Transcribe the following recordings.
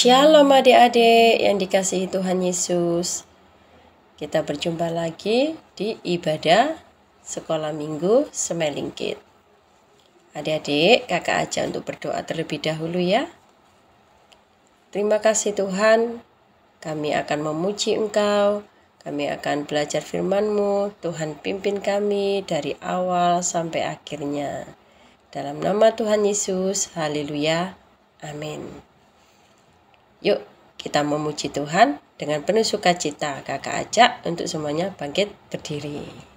Shalom adik-adik yang dikasihi Tuhan Yesus. Kita berjumpa lagi di ibadah sekolah minggu Semelingkit. Adik-adik, kakak ajak untuk berdoa terlebih dahulu ya. Terima kasih Tuhan, kami akan memuji Engkau, kami akan belajar firman-Mu. Tuhan pimpin kami dari awal sampai akhirnya. Dalam nama Tuhan Yesus, haleluya, amin. Yuk kita memuji Tuhan dengan penuh sukacita. Kakak ajak untuk semuanya bangkit berdiri.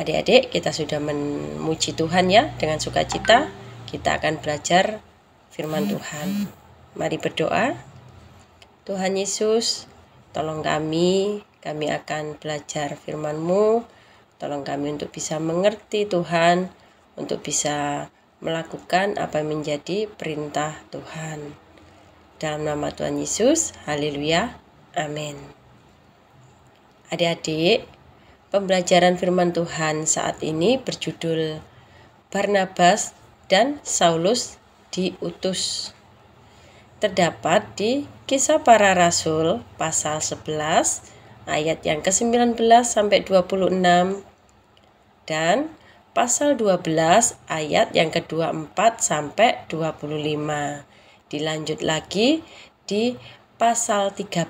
Adik-adik, kita sudah memuji Tuhan ya dengan sukacita. Kita akan belajar firman Tuhan. Mari berdoa. Tuhan Yesus, tolong kami akan belajar firman-Mu. Tolong kami untuk bisa mengerti Tuhan, untuk bisa melakukan apa yang menjadi perintah Tuhan. Dalam nama Tuhan Yesus, haleluya, amin. Adik-adik, pembelajaran firman Tuhan saat ini berjudul Barnabas dan Saulus diutus. Terdapat di Kisah Para Rasul pasal 11 ayat yang ke-19 sampai 26 dan pasal 12 ayat yang ke-24 sampai 25. Dilanjut lagi di pasal 13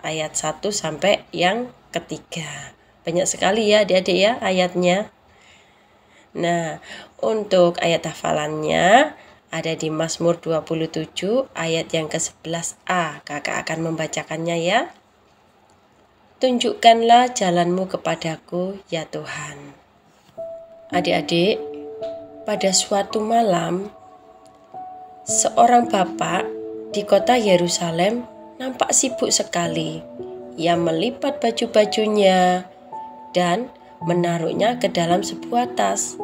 ayat 1 sampai yang ketiga. Banyak sekali ya adik-adik ya ayatnya. Nah, untuk ayat hafalannya ada di Mazmur 27 ayat yang ke-11a. Kakak akan membacakannya ya. Tunjukkanlah jalan-Mu kepadaku ya Tuhan. Adik-adik, pada suatu malam, seorang bapak di kota Yerusalem nampak sibuk sekali. Ia melipat baju-bajunya dan menaruhnya ke dalam sebuah tas.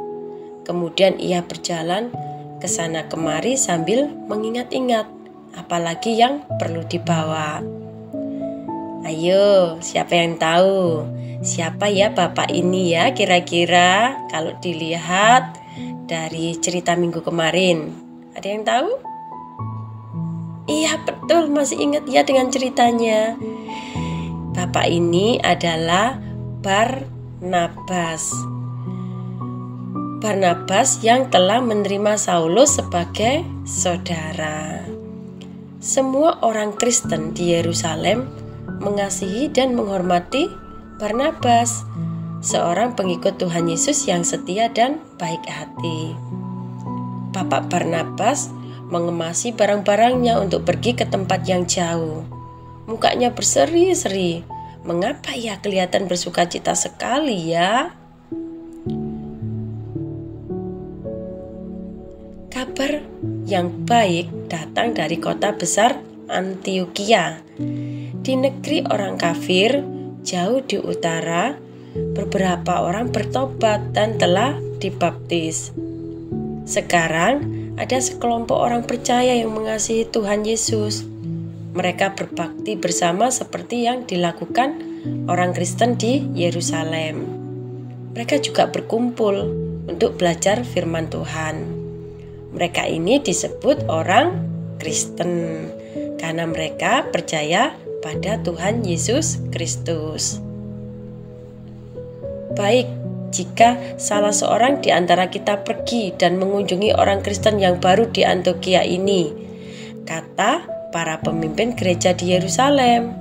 Kemudian ia berjalan ke sana kemari sambil mengingat-ingat apalagi yang perlu dibawa. Ayo, siapa yang tahu? Siapa ya bapak ini ya kira-kira kalau dilihat dari cerita minggu kemarin? Ada yang tahu? Iya betul, masih ingat ya dengan ceritanya. Bapak ini adalah Barnabas. Barnabas yang telah menerima Saulus sebagai saudara. Semua orang Kristen di Yerusalem mengasihi dan menghormati Barnabas, seorang pengikut Tuhan Yesus yang setia dan baik hati. Bapak Barnabas mengemasi barang-barangnya untuk pergi ke tempat yang jauh. Mukanya berseri-seri. Mengapa ia kelihatan bersukacita sekali ya? Kabar yang baik datang dari kota besar Antiokhia. Di negeri orang kafir, jauh di utara, beberapa orang bertobat dan telah dibaptis. Sekarang ada sekelompok orang percaya yang mengasihi Tuhan Yesus. Mereka berbakti bersama seperti yang dilakukan orang Kristen di Yerusalem. Mereka juga berkumpul untuk belajar firman Tuhan. Mereka ini disebut orang Kristen karena mereka percaya pada Tuhan Yesus Kristus. Baik, jika salah seorang di antara kita pergi dan mengunjungi orang Kristen yang baru di Antiokhia ini, kata para pemimpin gereja di Yerusalem.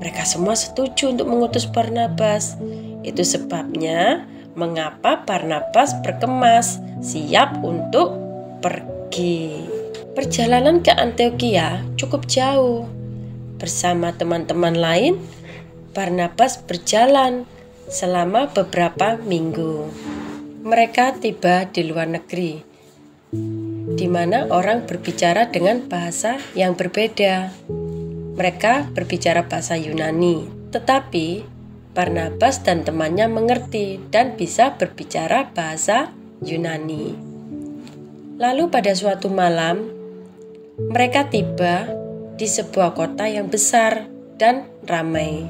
Mereka semua setuju untuk mengutus Barnabas. Itu sebabnya mengapa Barnabas berkemas, siap untuk pergi. Perjalanan ke Antiokhia cukup jauh. Bersama teman-teman lain, Barnabas berjalan selama beberapa minggu. Mereka tiba di luar negeri, di mana orang berbicara dengan bahasa yang berbeda. Mereka berbicara bahasa Yunani, tetapi Barnabas dan temannya mengerti dan bisa berbicara bahasa Yunani. Lalu pada suatu malam, mereka tiba di sebuah kota yang besar dan ramai.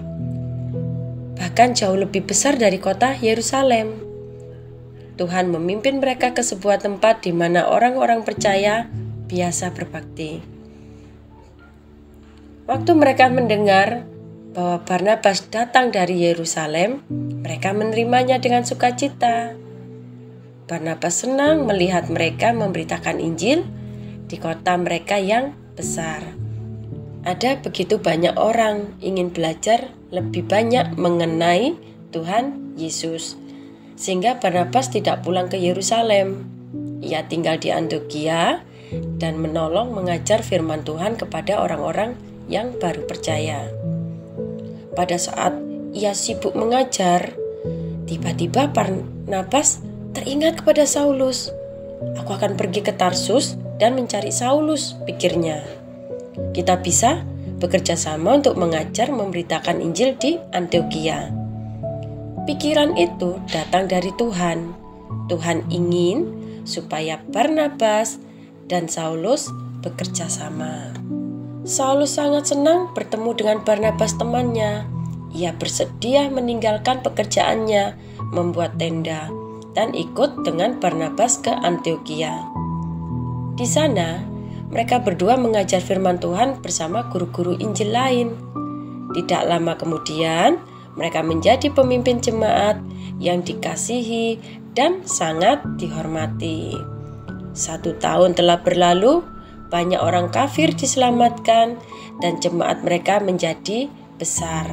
Bahkan jauh lebih besar dari kota Yerusalem. Tuhan memimpin mereka ke sebuah tempat di mana orang-orang percaya biasa berbakti. Waktu mereka mendengar bahwa Barnabas datang dari Yerusalem, mereka menerimanya dengan sukacita. Barnabas senang melihat mereka memberitakan Injil di kota mereka yang besar. Ada begitu banyak orang ingin belajar lebih banyak mengenai Tuhan Yesus, sehingga Barnabas tidak pulang ke Yerusalem. Ia tinggal di Antiokhia dan menolong mengajar firman Tuhan kepada orang-orang yang baru percaya. Pada saat ia sibuk mengajar, Tiba-tiba Barnabas teringat kepada Saulus. Aku akan pergi ke Tarsus dan mencari Saulus, pikirnya. Kita bisa bekerja sama untuk mengajar memberitakan Injil di Antiokhia. Pikiran itu datang dari Tuhan. Tuhan ingin supaya Barnabas dan Saulus bekerja sama. Saulus sangat senang bertemu dengan Barnabas temannya. Ia bersedia meninggalkan pekerjaannya, membuat tenda, dan ikut dengan Barnabas ke Antiokhia. Di sana, mereka berdua mengajar firman Tuhan bersama guru-guru Injil lain. Tidak lama kemudian, mereka menjadi pemimpin jemaat yang dikasihi dan sangat dihormati. 1 tahun telah berlalu, banyak orang kafir diselamatkan dan jemaat mereka menjadi besar.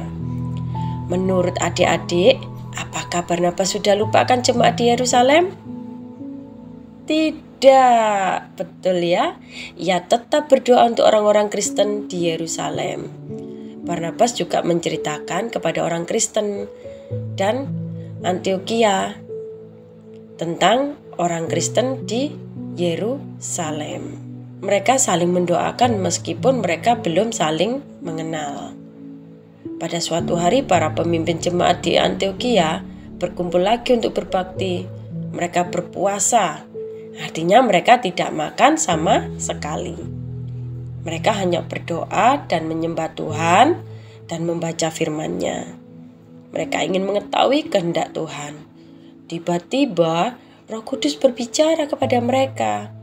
Menurut adik-adik, apakah Barnabas sudah lupakan jemaat di Yerusalem? Tidak, betul ya. Ia tetap berdoa untuk orang-orang Kristen di Yerusalem. Barnabas juga menceritakan kepada orang Kristen dan Antiokhia tentang orang Kristen di Yerusalem. Mereka saling mendoakan meskipun mereka belum saling mengenal. Pada suatu hari para pemimpin jemaat di Antiokhia berkumpul lagi untuk berbakti. Mereka berpuasa, artinya mereka tidak makan sama sekali. Mereka hanya berdoa dan menyembah Tuhan dan membaca firman-Nya. Mereka ingin mengetahui kehendak Tuhan. Tiba-tiba Roh Kudus berbicara kepada mereka.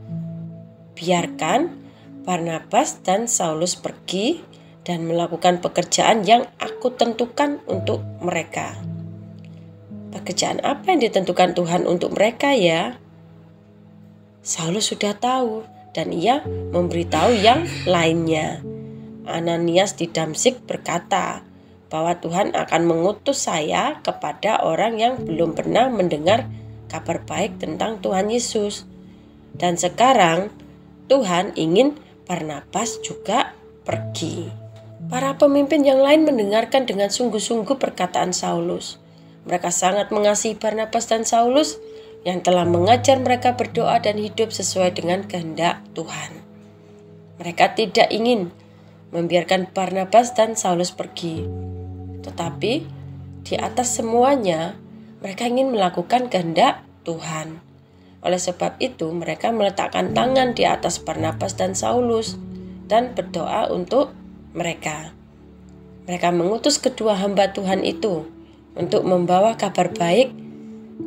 Biarkan Barnabas dan Saulus pergi dan melakukan pekerjaan yang aku tentukan untuk mereka. Pekerjaan apa yang ditentukan Tuhan untuk mereka ya? Saulus sudah tahu dan ia memberitahu yang lainnya. Ananias di Damsyik berkata bahwa Tuhan akan mengutus saya kepada orang yang belum pernah mendengar kabar baik tentang Tuhan Yesus. Dan sekarang Tuhan ingin Barnabas juga pergi. Para pemimpin yang lain mendengarkan dengan sungguh-sungguh perkataan Saulus. Mereka sangat mengasihi Barnabas dan Saulus yang telah mengajar mereka berdoa dan hidup sesuai dengan kehendak Tuhan. Mereka tidak ingin membiarkan Barnabas dan Saulus pergi. Tetapi di atas semuanya, mereka ingin melakukan kehendak Tuhan. Oleh sebab itu, mereka meletakkan tangan di atas Barnabas dan Saulus dan berdoa untuk mereka. Mereka mengutus kedua hamba Tuhan itu untuk membawa kabar baik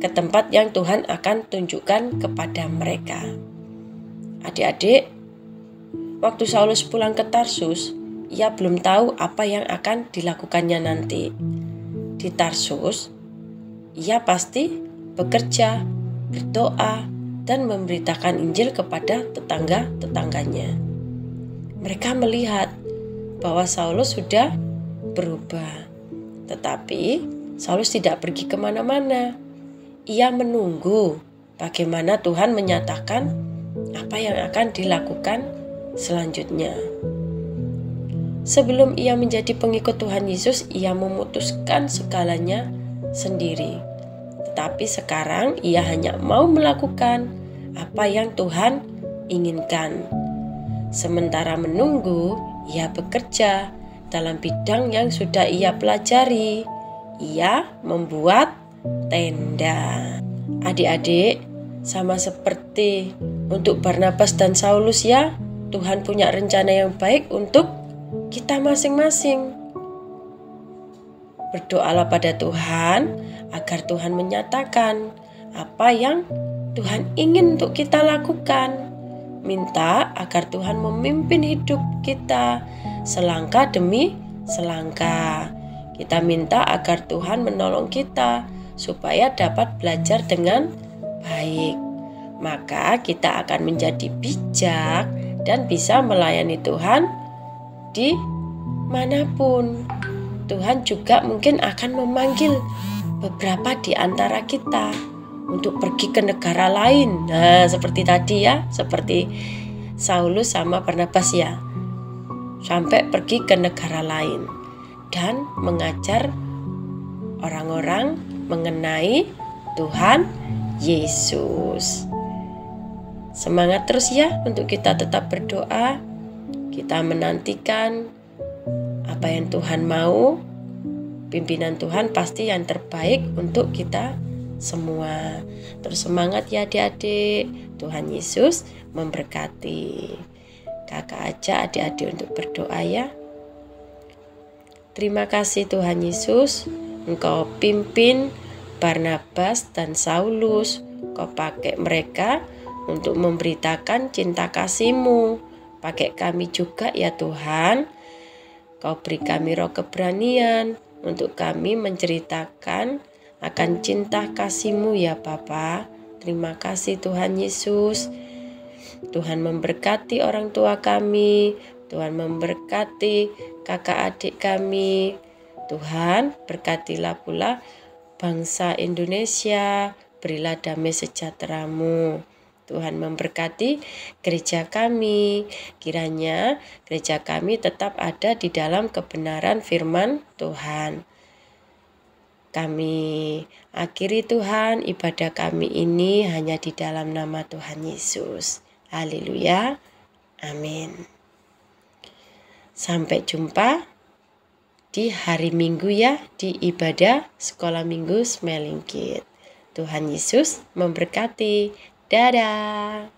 ke tempat yang Tuhan akan tunjukkan kepada mereka. Adik-adik, waktu Saulus pulang ke Tarsus, ia belum tahu apa yang akan dilakukannya nanti. Di Tarsus, ia pasti bekerja, berdoa, dan memberitakan Injil kepada tetangga-tetangganya. Mereka melihat bahwa Saulus sudah berubah. Tetapi Saulus tidak pergi kemana-mana. Ia menunggu bagaimana Tuhan menyatakan apa yang akan dilakukan selanjutnya. Sebelum ia menjadi pengikut Tuhan Yesus, ia memutuskan segalanya sendiri. Tetapi sekarang ia hanya mau melakukan apa yang Tuhan inginkan. Sementara menunggu, ia bekerja dalam bidang yang sudah ia pelajari. Ia membuat tenda. Adik-adik, sama seperti untuk Barnabas dan Saulus ya, Tuhan punya rencana yang baik untuk kita masing-masing. Berdoalah pada Tuhan agar Tuhan menyatakan apa yang Tuhan ingin untuk kita lakukan. Minta agar Tuhan memimpin hidup kita selangkah demi selangkah. Kita minta agar Tuhan menolong kita supaya dapat belajar dengan baik. Maka kita akan menjadi bijak dan bisa melayani Tuhan di manapun. Tuhan juga mungkin akan memanggil beberapa di antara kita untuk pergi ke negara lain. Nah, seperti tadi ya, seperti Saulus sama Barnabas ya. Sampai pergi ke negara lain dan mengajar orang-orang mengenai Tuhan Yesus. Semangat terus ya untuk kita tetap berdoa. Kita menantikan apa yang Tuhan mau. Pimpinan Tuhan pasti yang terbaik untuk kita semua. Terus semangat ya adik-adik. Tuhan Yesus memberkati. Kakak ajak adik-adik untuk berdoa ya. Terima kasih Tuhan Yesus, Engkau pimpin Barnabas dan Saulus. Kau pakai mereka untuk memberitakan cinta kasih-Mu. Pakai kami juga ya Tuhan. Kau beri kami roh keberanian untuk kami menceritakan akan cinta kasih-Mu ya Bapa. Terima kasih Tuhan Yesus. Tuhan memberkati orang tua kami. Tuhan memberkati kakak adik kami. Tuhan berkatilah pula bangsa Indonesia. Berilah damai sejahtera-Mu. Tuhan memberkati gereja kami. Kiranya gereja kami tetap ada di dalam kebenaran firman Tuhan. Kami akhiri Tuhan ibadah kami ini hanya di dalam nama Tuhan Yesus. Haleluya. Amin. Sampai jumpa di hari Minggu ya, di ibadah sekolah minggu Smelling Kids. Tuhan Yesus memberkati. Dadah.